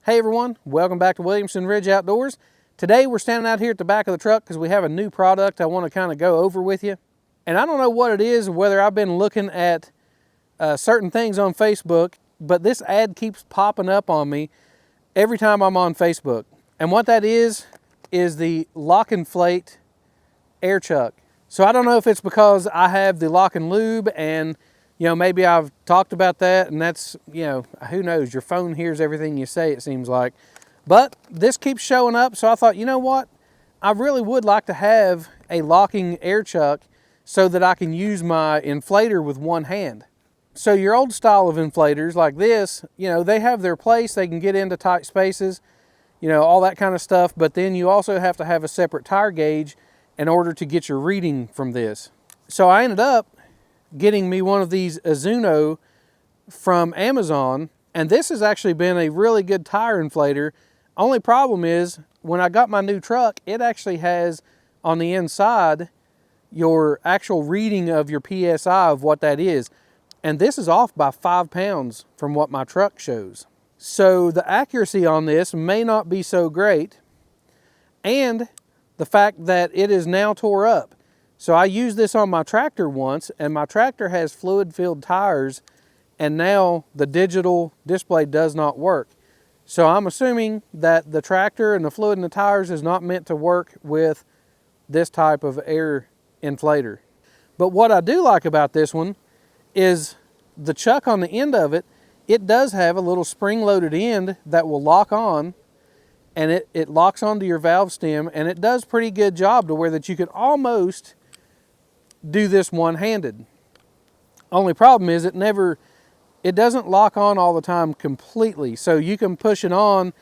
Hey everyone, welcome back to Williamson Ridge Outdoors. Today we're standing out here at the back of the truck because we have a new product I want to kind of go over with you. And I don't know what it is, whether I've been looking at certain things on Facebook, but this ad keeps popping up on me every time I'm on Facebook. And what that is the Lock-N-Flate air chuck. So I don't know if it's because I have the lock-n-lube and maybe I've talked about that, and that's, who knows, your phone hears everything you say, it seems like. But this keeps showing up, so I thought, you know what? I really would like to have a locking air chuck so that I can use my inflator with one hand. So your old style of inflators like this, they have their place, they can get into tight spaces, all that kind of stuff, but then you also have to have a separate tire gauge in order to get your reading from this. So I ended up getting me one of these Azuno from Amazon, and this has actually been a really good tire inflator. Only problem is, when I got my new truck, it actually has on the inside your actual reading of your PSI of what that is. And this is off by 5 pounds from what my truck shows. So the accuracy on this may not be so great, and the fact that it is now tore up. So I used this on my tractor once, and my tractor has fluid-filled tires, and now the digital display does not work. So I'm assuming that the tractor and the fluid in the tires is not meant to work with this type of air inflator. But what I do like about this one is the chuck on the end of it. It does have a little spring-loaded end that will lock on, and it locks onto your valve stem, and it does pretty good job to where that you could almost do this one-handed. Only problem is it doesn't lock on all the time completely. So you can push it on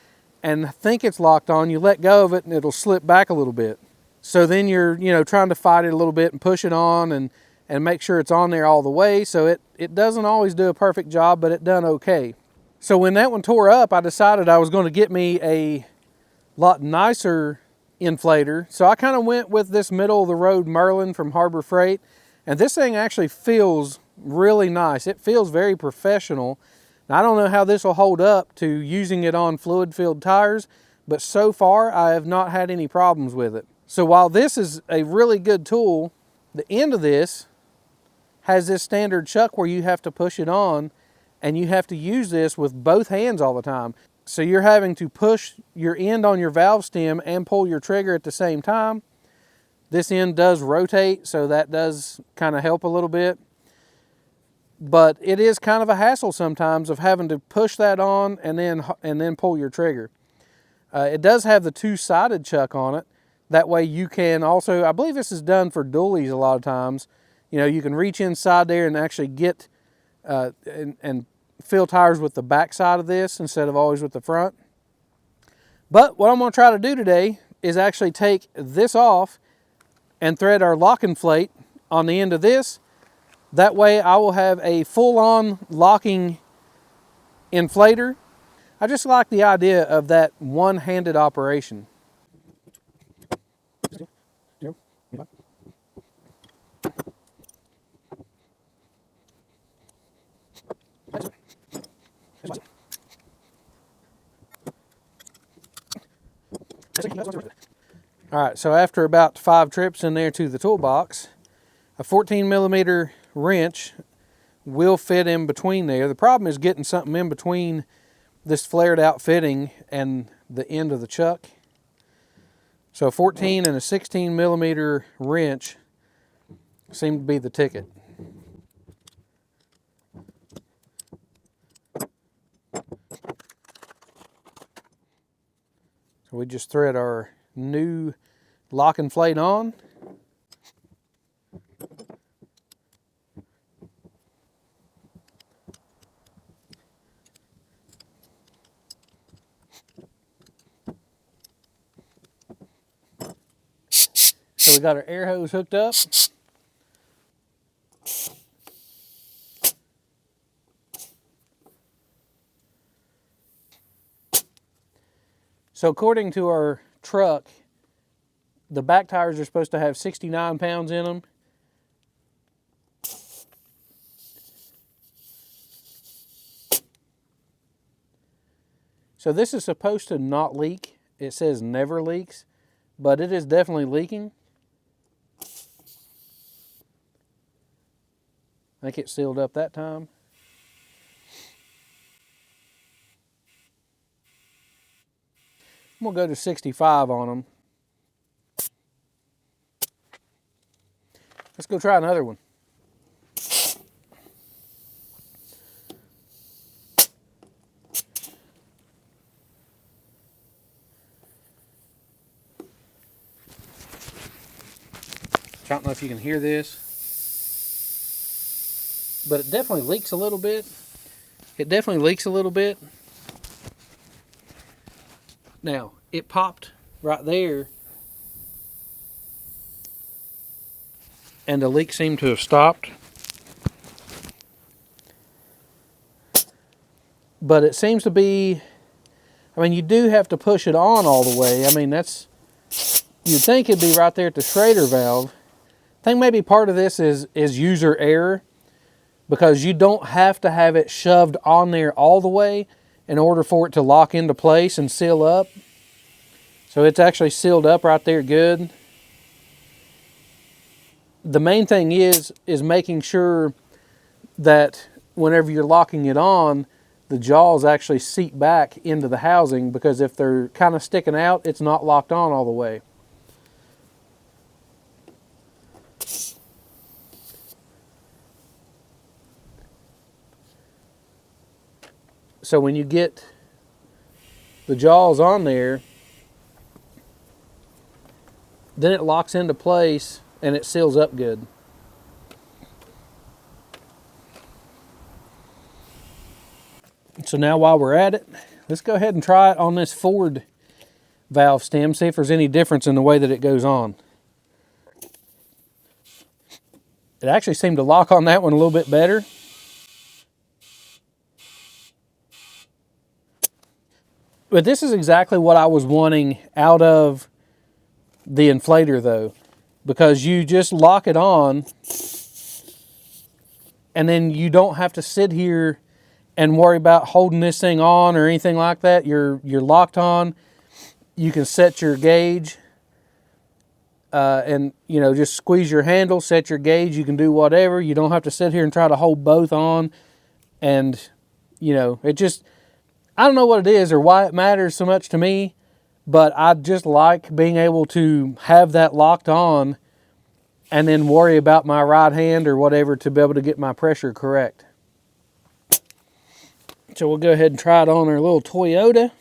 and think it's locked on, you let go of it and it'll slip back a little bit. So then you're trying to fight it a little bit and push it on and make sure it's on there all the way. So it doesn't always do a perfect job, but it done okay. So when that one tore up, I decided I was going to get me a lot nicer inflator. So I kind of went with this middle of the road Merlin from Harbor Freight, and this thing actually feels really nice. It feels very professional. Now, I don't know how this will hold up to using it on fluid filled tires, but so far I have not had any problems with it. So while this is a really good tool, the end of this has this standard chuck where you have to push it on, and you have to use this with both hands all the time. So you're having to push your end on your valve stem and pull your trigger at the same time. This end does rotate, so that does kind of help a little bit. But it is kind of a hassle sometimes of having to push that on and then pull your trigger. It does have the two-sided chuck on it. That way you can also, I believe this is done for dualies a lot of times. You can reach inside there and actually get and fill tires with the back side of this instead of always with the front. But what I'm going to try to do today is actually take this off and thread our Lock-N-Flate on the end of this. That way I will have a full-on locking inflator. I just like the idea of that one-handed operation. All right, so after about 5 trips in there to the toolbox, a 14mm wrench will fit in between there. The problem is getting something in between this flared out fitting and the end of the chuck. So a 14 and a 16mm wrench seem to be the ticket. So we just thread our new Lock-N-Flate on. So we got our air hose hooked up. So according to our truck, the back tires are supposed to have 69 pounds in them. So this is supposed to not leak. It says never leaks, but it is definitely leaking. I think it sealed up that time. I'm gonna go to 65 on them. Let's go try another one. I don't know if you can hear this, but it definitely leaks a little bit. It definitely leaks a little bit. Now, it popped right there, and the leak seemed to have stopped. But it seems to be, I mean, you do have to push it on all the way. I mean, that's, you'd think it'd be right there at the Schrader valve. I think maybe part of this is user error, because you don't have to have it shoved on there all the way in order for it to lock into place and seal up. So it's actually sealed up right there good. The main thing is making sure that whenever you're locking it on, the jaws actually seat back into the housing, because if they're kind of sticking out, it's not locked on all the way. So when you get the jaws on there, then it locks into place and it seals up good. So now while we're at it, let's go ahead and try it on this forward valve stem, see if there's any difference in the way that it goes on. It actually seemed to lock on that one a little bit better. But this is exactly what I was wanting out of the inflator though, because you just lock it on and then you don't have to sit here and worry about holding this thing on or anything like that. You're locked on. You can set your gauge and, you know, just squeeze your handle, set your gauge. You can do whatever. You don't have to sit here and try to hold both on. And, you know, it just, I don't know what it is or why it matters so much to me, but I just like being able to have that locked on and then worry about my right hand or whatever to be able to get my pressure correct. So we'll go ahead and try it on our little Toyota.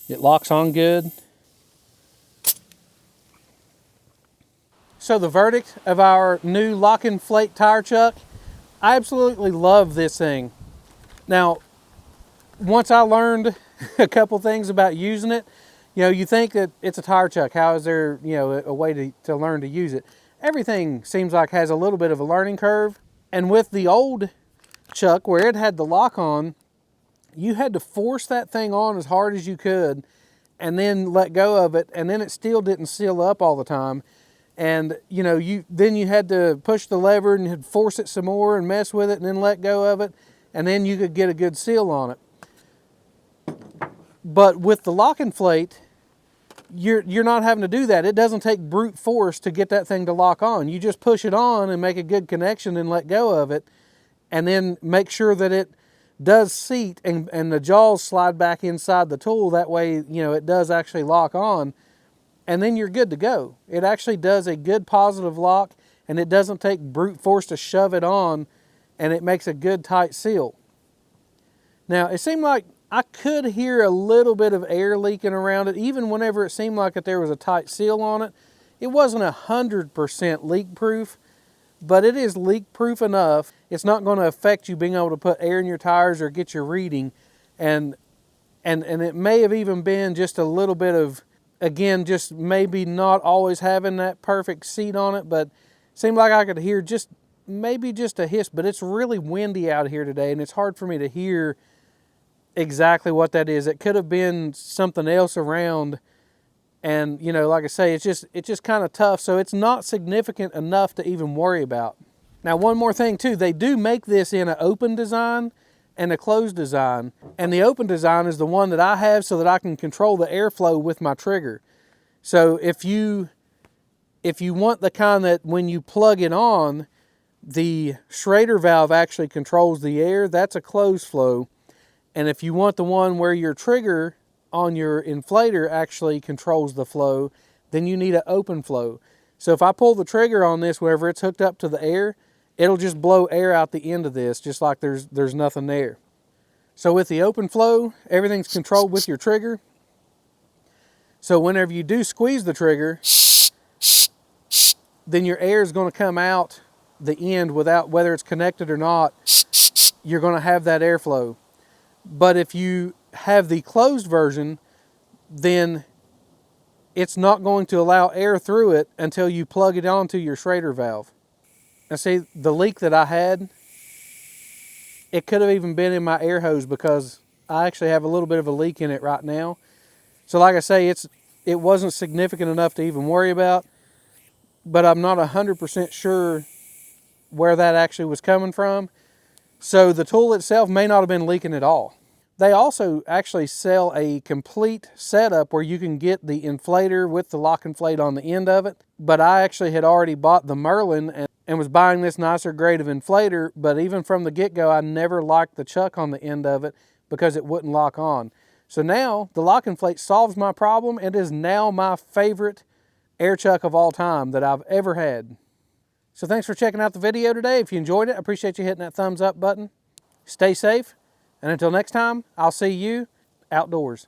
It locks on good. So the verdict of our new Lock-N-Flate tire chuck, I absolutely love this thing. Now, once I learned a couple things about using it, you know, you think that it's a tire chuck. How is there, you know, a way to learn to use it? Everything seems like has a little bit of a learning curve. And with the old chuck, where it had the lock on, you had to force that thing on as hard as you could and then let go of it, and then it still didn't seal up all the time. And, you know, then you had to push the lever and force it some more and mess with it and then let go of it, and then you could get a good seal on it. But with the Lock-N-Flate, you're not having to do that. It doesn't take brute force to get that thing to lock on. You just push it on and make a good connection and let go of it, and then make sure that it does seat and the jaws slide back inside the tool. That way, you know, it does actually lock on. And then you're good to go. It actually does a good positive lock, and it doesn't take brute force to shove it on, and it makes a good tight seal. Now, it seemed like I could hear a little bit of air leaking around it, even whenever it seemed like that there was a tight seal on it. It wasn't 100% leak proof, but it is leak proof enough. It's not going to affect you being able to put air in your tires or get your reading. And it may have even been just a little bit of, again, just maybe not always having that perfect seat on it, but it seemed like I could hear just maybe just a hiss. But it's really windy out here today, and it's hard for me to hear exactly what that is. It could have been something else around And, you know, like I say, it's just kind of tough, so it's not significant enough to even worry about. Now, one more thing too, they do make this in an open design and a closed design. And the open design is the one that I have so that I can control the airflow with my trigger. So if you want the kind that when you plug it on, the Schrader valve actually controls the air, that's a closed flow. And if you want the one where your trigger on your inflator actually controls the flow, then you need an open flow. So if I pull the trigger on this whenever it's hooked up to the air, it'll just blow air out the end of this, just like there's nothing there. So with the open flow, everything's controlled with your trigger. So whenever you do squeeze the trigger, then your air is going to come out the end without, whether it's connected or not, you're going to have that airflow. But if you have the closed version, then it's not going to allow air through it until you plug it onto your Schrader valve. Now see, the leak that I had, it could have even been in my air hose because I actually have a little bit of a leak in it right now. So like I say, it wasn't significant enough to even worry about, but I'm not 100% sure where that actually was coming from. So the tool itself may not have been leaking at all. They also actually sell a complete setup where you can get the inflator with the Lock-N-Flate on the end of it. But I actually had already bought the Merlin and was buying this nicer grade of inflator, but even from the get-go, I never liked the chuck on the end of it because it wouldn't lock on. So now the Lock-N-Flate solves my problem and is now my favorite air chuck of all time that I've ever had. So thanks for checking out the video today. If you enjoyed it, I appreciate you hitting that thumbs up button. Stay safe, and until next time, I'll see you outdoors.